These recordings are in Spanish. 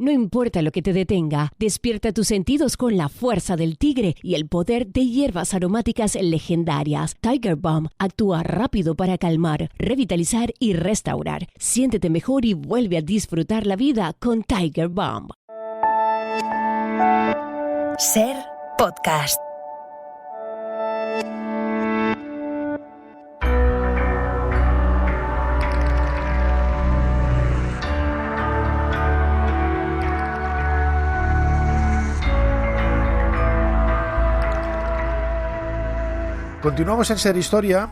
No importa lo que te detenga, despierta tus sentidos con la fuerza del tigre y el poder de hierbas aromáticas legendarias. Tiger Balm actúa rápido para calmar, revitalizar y restaurar. Siéntete mejor y vuelve a disfrutar la vida con Tiger Balm. Ser podcast. Continuamos en Ser Historia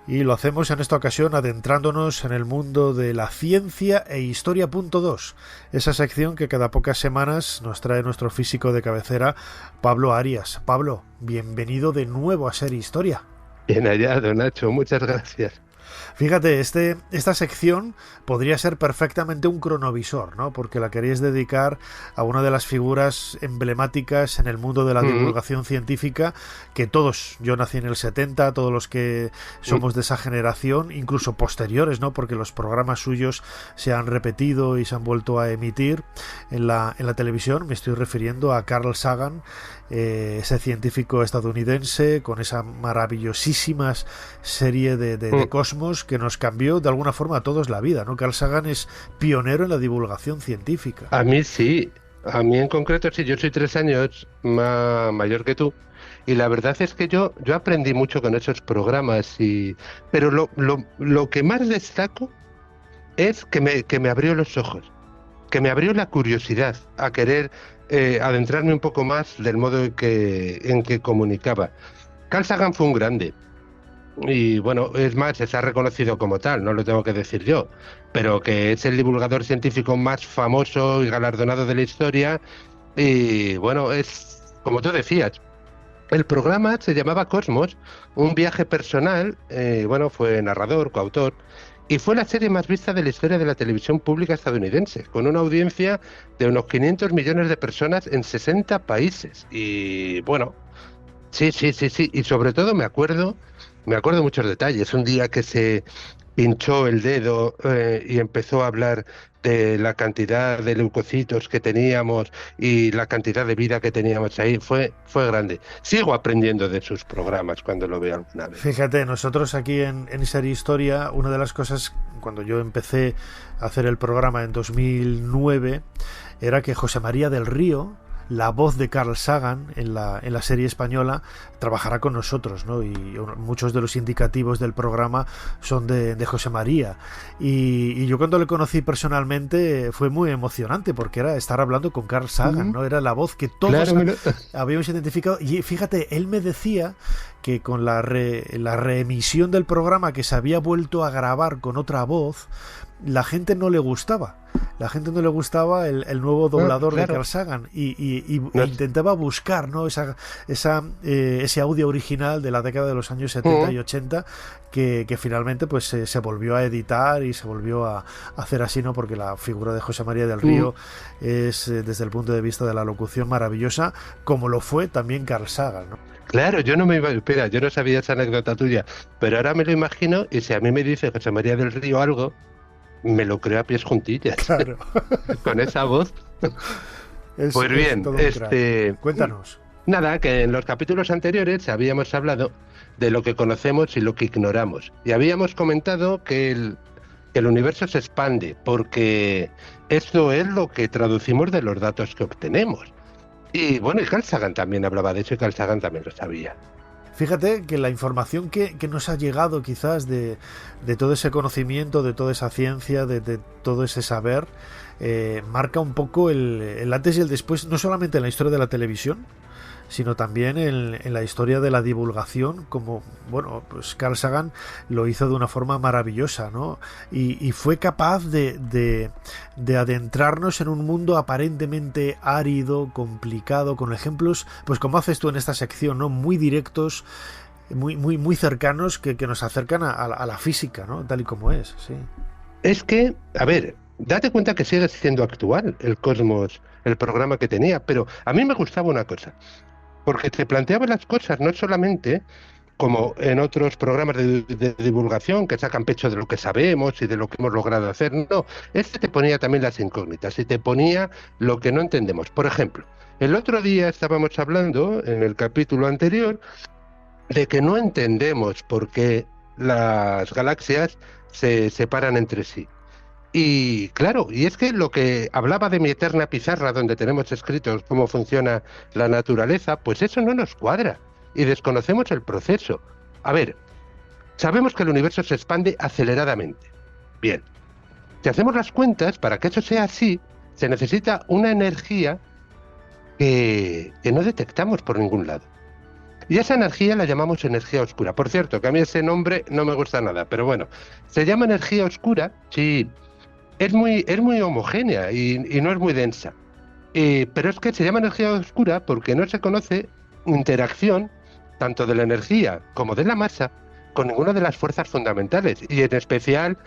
y lo hacemos en esta ocasión adentrándonos en el mundo de la ciencia e historia.2, esa sección que cada pocas semanas nos trae nuestro físico de cabecera, Pablo Arias. Pablo, bienvenido de nuevo a Ser Historia. Bien hallado, Nacho, muchas gracias. Fíjate, esta sección podría ser perfectamente un cronovisor, ¿no? Porque la queréis dedicar a una de las figuras emblemáticas en el mundo de la divulgación científica, que todos, yo nací en el 70, todos los que somos de esa generación, incluso posteriores, ¿no? Porque los programas suyos se han repetido y se han vuelto a emitir en la televisión. Me estoy refiriendo a Carl Sagan, ese científico estadounidense con esa maravillosísima serie de Cosmos que nos cambió de alguna forma a todos la vida, ¿no? Carl Sagan es pionero en la divulgación científica. A mí sí, a mí en concreto sí, yo soy 3 años mayor que tú y la verdad es que yo aprendí mucho con esos programas, pero lo que más destaco es que me abrió los ojos, que me abrió la curiosidad a querer adentrarme un poco más del modo en que comunicaba. Carl Sagan fue un grande. Y bueno, es más, se ha reconocido como tal, no lo tengo que decir yo, pero que es el divulgador científico más famoso y galardonado de la historia. Y bueno, es como tú decías, el programa se llamaba Cosmos, un viaje personal, bueno, fue narrador, coautor, y fue la serie más vista de la historia de la televisión pública estadounidense, con una audiencia de unos 500 millones de personas en 60 países. Y bueno, sí, y sobre todo me acuerdo muchos detalles. Un día que se pinchó el dedo y empezó a hablar de la cantidad de leucocitos que teníamos y la cantidad de vida que teníamos ahí, fue grande. Sigo aprendiendo de sus programas cuando lo veo alguna vez. Fíjate, nosotros aquí en Ser Historia, una de las cosas, cuando yo empecé a hacer el programa en 2009, era que José María del Río, la voz de Carl Sagan en la serie española, trabajará con nosotros, ¿no? Y muchos de los indicativos del programa son de José María. Y yo cuando le conocí personalmente fue muy emocionante porque era estar hablando con Carl Sagan, ¿no? Era la voz que todos habíamos identificado. Y fíjate, él me decía que con la reemisión del programa, que se había vuelto a grabar con otra voz, la gente no le gustaba. La gente no le gustaba el nuevo doblador de Carl Sagan y intentaba buscar, ¿no? ese audio original de la década de los años 70 y 80 que finalmente pues se volvió a editar y se volvió a hacer así, ¿no? Porque la figura de José María del Río es, desde el punto de vista de la locución, maravillosa, como lo fue también Carl Sagan, ¿no? Claro, yo no sabía esa anécdota tuya, pero ahora me lo imagino, y si a mí me dice José María del Río algo, me lo creo a pies juntillas. Claro. Con esa voz. Pues bien, cuéntanos. Nada, que en los capítulos anteriores habíamos hablado de lo que conocemos y lo que ignoramos. Y habíamos comentado que el universo se expande, porque esto es lo que traducimos de los datos que obtenemos. Y bueno, y Carl Sagan también hablaba de eso, y Carl Sagan también lo sabía. Fíjate que la información que nos ha llegado quizás de todo ese conocimiento, de toda esa ciencia, de todo ese saber, marca un poco el antes y el después, no solamente en la historia de la televisión, sino también en la historia de la divulgación, como, bueno, pues Carl Sagan lo hizo de una forma maravillosa, ¿no? Y fue capaz de adentrarnos en un mundo aparentemente árido, complicado, con ejemplos, pues como haces tú en esta sección, ¿no? Muy directos, muy cercanos, que nos acercan a la física, ¿no? Tal y como es, sí. Es que, a ver, date cuenta que sigue siendo actual el Cosmos, el programa que tenía, pero a mí me gustaba una cosa, porque te planteaba las cosas no solamente como en otros programas de divulgación que sacan pecho de lo que sabemos y de lo que hemos logrado hacer. No, este te ponía también las incógnitas y te ponía lo que no entendemos. Por ejemplo, el otro día estábamos hablando, en el capítulo anterior, de que no entendemos por qué las galaxias se separan entre sí. Y claro, y es que lo que hablaba de mi eterna pizarra, donde tenemos escritos cómo funciona la naturaleza, pues eso no nos cuadra y desconocemos el proceso. A ver, sabemos que el universo se expande aceleradamente. Bien, si hacemos las cuentas, para que eso sea así, se necesita una energía que no detectamos por ningún lado. Y esa energía la llamamos energía oscura. Por cierto, que a mí ese nombre no me gusta nada, pero bueno, se llama energía oscura, sí. Es muy homogénea y no es muy densa. Pero es que se llama energía oscura porque no se conoce interacción tanto de la energía como de la masa con ninguna de las fuerzas fundamentales, y en especial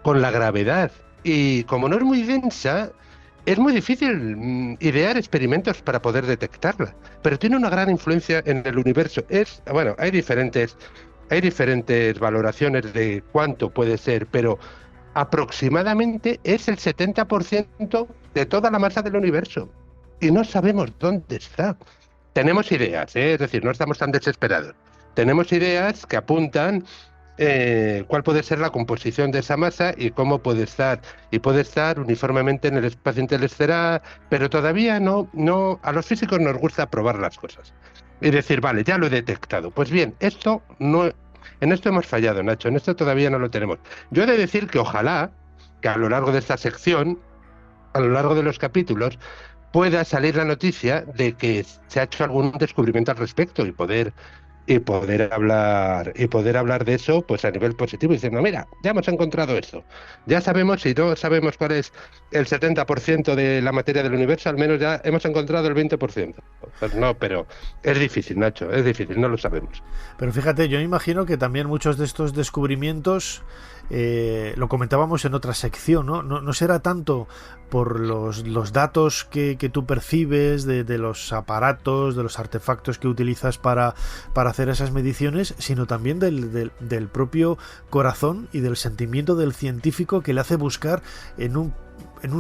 con la gravedad. Y como no es muy densa, es muy difícil idear experimentos para poder detectarla. Pero tiene una gran influencia en el universo. Bueno, hay diferentes valoraciones de cuánto puede ser, pero aproximadamente es el 70% de toda la masa del universo. Y no sabemos dónde está. Tenemos ideas, es decir, no estamos tan desesperados. Tenemos ideas que apuntan cuál puede ser la composición de esa masa y cómo puede estar. Y puede estar uniformemente en el espacio interestelar, pero todavía no. A los físicos nos gusta probar las cosas. Y decir, vale, ya lo he detectado. Pues bien, esto no... En esto hemos fallado, Nacho, en esto todavía no lo tenemos. Yo he de decir que ojalá que a lo largo de esta sección, a lo largo de los capítulos, pueda salir la noticia de que se ha hecho algún descubrimiento al respecto y poder hablar de eso pues a nivel positivo, diciendo, mira, ya hemos encontrado esto. Ya sabemos, si no sabemos cuál es el 70% de la materia del universo, al menos ya hemos encontrado el 20%. Pues no, pero es difícil, Nacho, es difícil, no lo sabemos. Pero fíjate, yo imagino que también muchos de estos descubrimientos, lo comentábamos en otra sección, ¿no? No será tanto por los datos que tú percibes de los aparatos, de los artefactos que utilizas para hacer esas mediciones, sino también del propio corazón y del sentimiento del científico que le hace buscar en un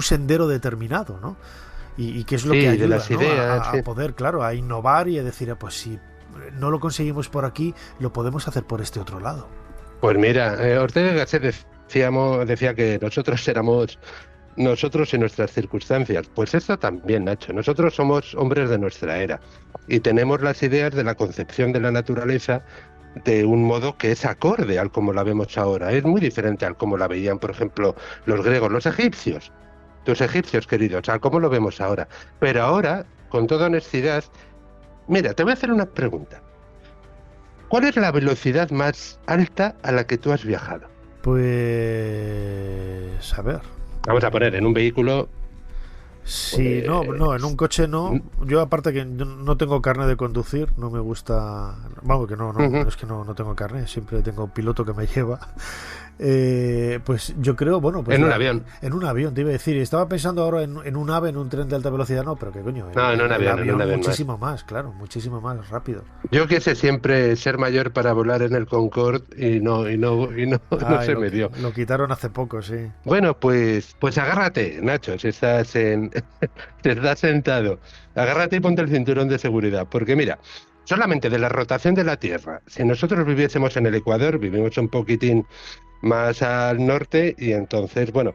sendero determinado, ¿no? Y que es lo que ayuda, de las ideas, a poder, claro, a innovar y a decir, pues si no lo conseguimos por aquí, lo podemos hacer por este otro lado. Pues mira, Ortega y Gasset decía que nosotros éramos nosotros y nuestras circunstancias. Pues esto también, Nacho. Nosotros somos hombres de nuestra era y tenemos las ideas de la concepción de la naturaleza de un modo que es acorde al como la vemos ahora. Es muy diferente al como la veían, por ejemplo, los griegos, los egipcios. Tus egipcios queridos, al cómo lo vemos ahora. Pero ahora, con toda honestidad, mira, te voy a hacer una pregunta. ¿Cuál es la velocidad más alta a la que tú has viajado? Pues... a ver... Vamos a poner en un vehículo... Sí, no, en un coche no. Yo aparte que no tengo carnet de conducir, no me gusta... Vamos, que no, es que no tengo carnet, siempre tengo piloto que me lleva. Pues yo creo, bueno... Pues en un avión. En un avión, te iba a decir. Estaba pensando ahora en un AVE, en un tren de alta velocidad, no, pero qué coño. En un avión muchísimo más, claro, muchísimo más rápido. Yo quise siempre ser mayor para volar en el Concorde y no se me dio. Lo quitaron hace poco, sí. Bueno, pues agárrate, Nacho, si estás sentado. Agárrate y ponte el cinturón de seguridad, porque mira, solamente de la rotación de la Tierra, si nosotros viviésemos en el Ecuador, vivimos un poquitín más al norte y entonces, bueno,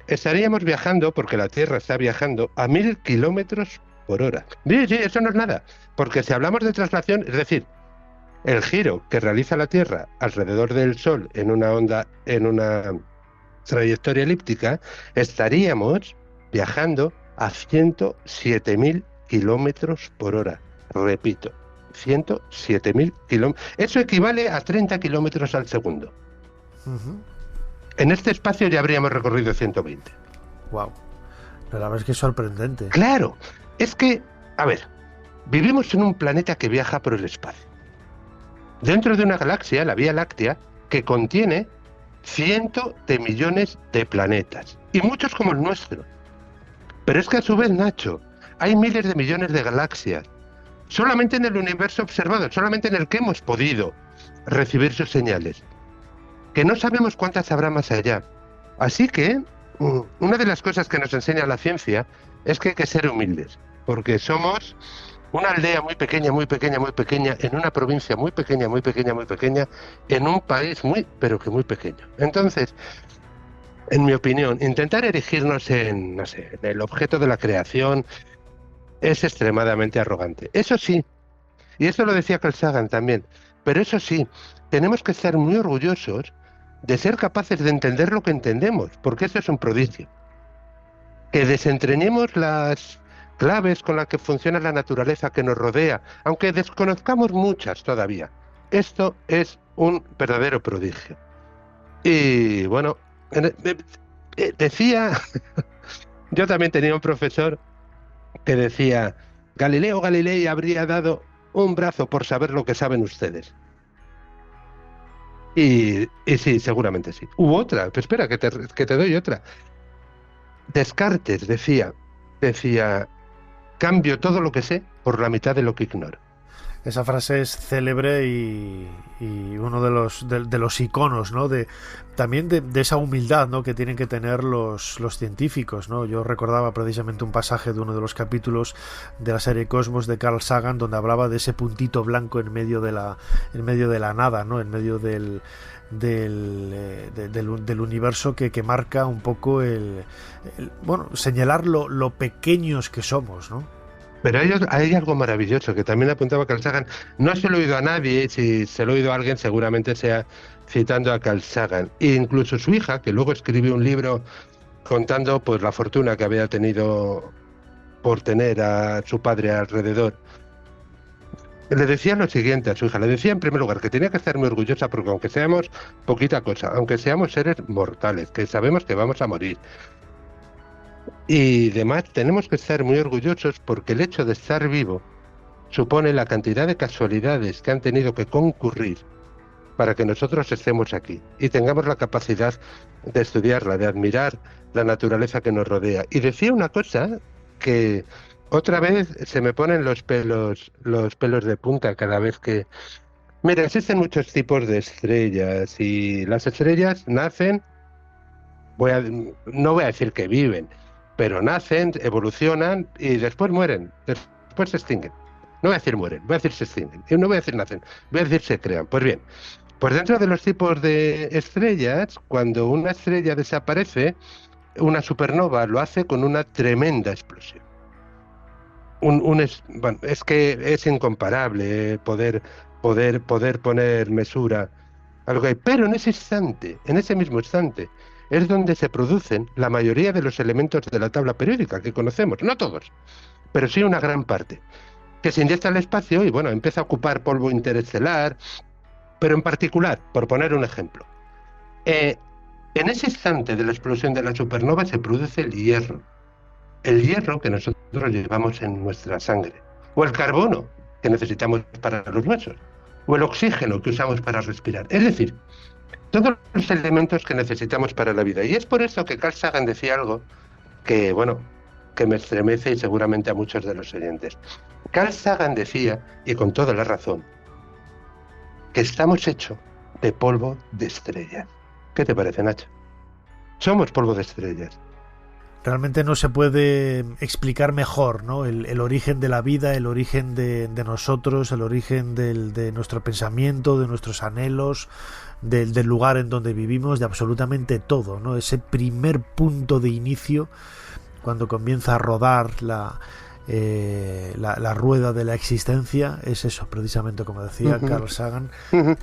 estaríamos viajando, porque la Tierra está viajando a 1000 kilómetros por hora. Sí, eso no es nada, porque si hablamos de traslación, es decir, el giro que realiza la Tierra alrededor del Sol en una trayectoria elíptica, estaríamos viajando a 107.000 kilómetros por hora. Repito, 107.000 kilómetros. Eso equivale a 30 kilómetros al segundo. Uh-huh. En este espacio ya habríamos recorrido 120. Wow. La verdad es que es sorprendente. Claro, es que, a ver, vivimos en un planeta que viaja por el espacio. Dentro de una galaxia, la Vía Láctea, que contiene cientos de millones de planetas, y muchos como el nuestro. Pero es que a su vez, Nacho, hay miles de millones de galaxias, solamente en el universo observado, solamente en el que hemos podido recibir sus señales, que no sabemos cuántas habrá más allá. Así que una de las cosas que nos enseña la ciencia es que hay que ser humildes, porque somos una aldea muy pequeña, muy pequeña, muy pequeña, en una provincia muy pequeña, muy pequeña, muy pequeña, en un país muy, pero que muy pequeño. Entonces, en mi opinión, intentar erigirnos en, no sé, en el objeto de la creación es extremadamente arrogante. Eso sí, y eso lo decía Carl Sagan también, pero eso sí, tenemos que estar muy orgullosos de ser capaces de entender lo que entendemos, porque eso es un prodigio. Que desentrañemos las claves con las que funciona la naturaleza que nos rodea, aunque desconozcamos muchas todavía. Esto es un verdadero prodigio. Y bueno, decía, yo también tenía un profesor que decía, Galileo Galilei habría dado un brazo por saber lo que saben ustedes. Y sí, seguramente sí. U otra, pero espera, que te doy otra. Descartes decía, cambio todo lo que sé por la mitad de lo que ignoro. Esa frase es célebre y uno de los iconos, ¿no? También de esa humildad, ¿no? Que tienen que tener los científicos, ¿no? Yo recordaba precisamente un pasaje de uno de los capítulos de la serie Cosmos de Carl Sagan, donde hablaba de ese puntito blanco en medio de la nada, ¿no? En medio del universo que marca un poco señalar lo pequeños que somos, ¿no? Pero hay algo maravilloso que también apuntaba Carl Sagan. No se lo he oído a nadie, si se lo he oído a alguien seguramente sea citando a Carl Sagan. E incluso su hija, que luego escribió un libro contando pues la fortuna que había tenido por tener a su padre alrededor, le decía lo siguiente a su hija. Le decía en primer lugar que tenía que estar muy orgullosa porque aunque seamos poquita cosa, aunque seamos seres mortales, que sabemos que vamos a morir, y demás, tenemos que estar muy orgullosos porque el hecho de estar vivo supone la cantidad de casualidades que han tenido que concurrir para que nosotros estemos aquí y tengamos la capacidad de estudiarla, de admirar la naturaleza que nos rodea. Y decía una cosa que otra vez se me ponen los pelos de punta cada vez que... Mira, existen muchos tipos de estrellas y las estrellas nacen, no voy a decir que viven, pero nacen, evolucionan y después mueren, después se extinguen. No voy a decir mueren, voy a decir se extinguen. Y no voy a decir nacen, voy a decir se crean. Pues bien, pues dentro de los tipos de estrellas, cuando una estrella desaparece, una supernova lo hace con una tremenda explosión. Bueno, es que es incomparable poder poner mesura a lo que hay. Pero en ese instante, en ese mismo instante, es donde se producen la mayoría de los elementos de la tabla periódica que conocemos, no todos, pero sí una gran parte, que se inyecta al espacio y bueno, empieza a ocupar polvo interestelar, pero en particular, por poner un ejemplo, en ese instante de la explosión de la supernova se produce el hierro que nosotros llevamos en nuestra sangre, o el carbono que necesitamos para los huesos, o el oxígeno que usamos para respirar, es decir, todos los elementos que necesitamos para la vida. Y es por eso que Carl Sagan decía algo que, bueno, que me estremece y seguramente a muchos de los oyentes. Carl Sagan decía, y con toda la razón, que estamos hechos de polvo de estrellas. ¿Qué te parece, Nacho? Somos polvo de estrellas. Realmente no se puede explicar mejor, ¿no? El origen de la vida, el origen de nosotros, el origen de nuestro pensamiento, de nuestros anhelos, del lugar en donde vivimos, de absolutamente todo, ¿no? Ese primer punto de inicio, cuando comienza a rodar la rueda de la existencia, es eso, precisamente como decía Carl Sagan,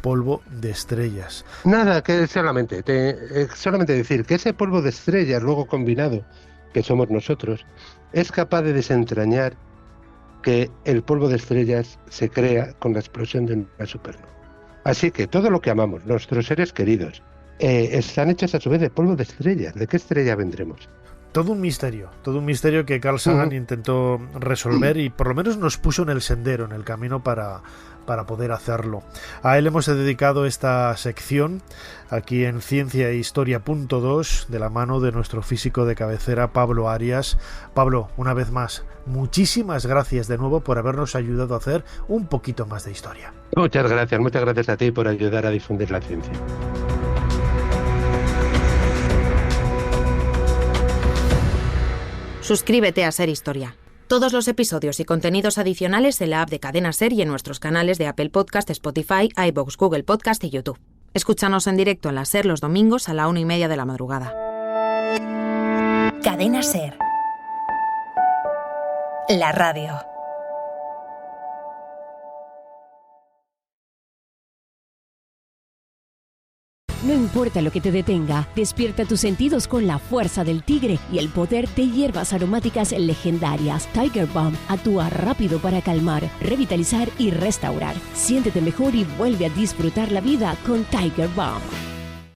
polvo de estrellas. Nada, que solamente decir que ese polvo de estrellas, luego combinado, que somos nosotros, es capaz de desentrañar que el polvo de estrellas se crea con la explosión de una supernova. Así que todo lo que amamos, nuestros seres queridos, están hechos a su vez de polvo de estrellas. ¿De qué estrella vendremos? todo un misterio que Carl Sagan intentó resolver y por lo menos nos puso en el sendero, en el camino para poder hacerlo. A él hemos dedicado esta sección aquí en Ciencia e Historia.2 de la mano de nuestro físico de cabecera, Pablo Arias. Pablo, una vez más, muchísimas gracias de nuevo por habernos ayudado a hacer un poquito más de historia. Muchas gracias a ti por ayudar a difundir la ciencia. Suscríbete a Ser Historia. Todos los episodios y contenidos adicionales en la app de Cadena Ser y en nuestros canales de Apple Podcast, Spotify, iVoox, Google Podcast y YouTube. Escúchanos en directo en la Ser los domingos a la 1:30 de la madrugada. Cadena Ser. La radio. No importa lo que te detenga, despierta tus sentidos con la fuerza del tigre y el poder de hierbas aromáticas legendarias. Tiger Balm actúa rápido para calmar, revitalizar y restaurar. Siéntete mejor y vuelve a disfrutar la vida con Tiger Balm.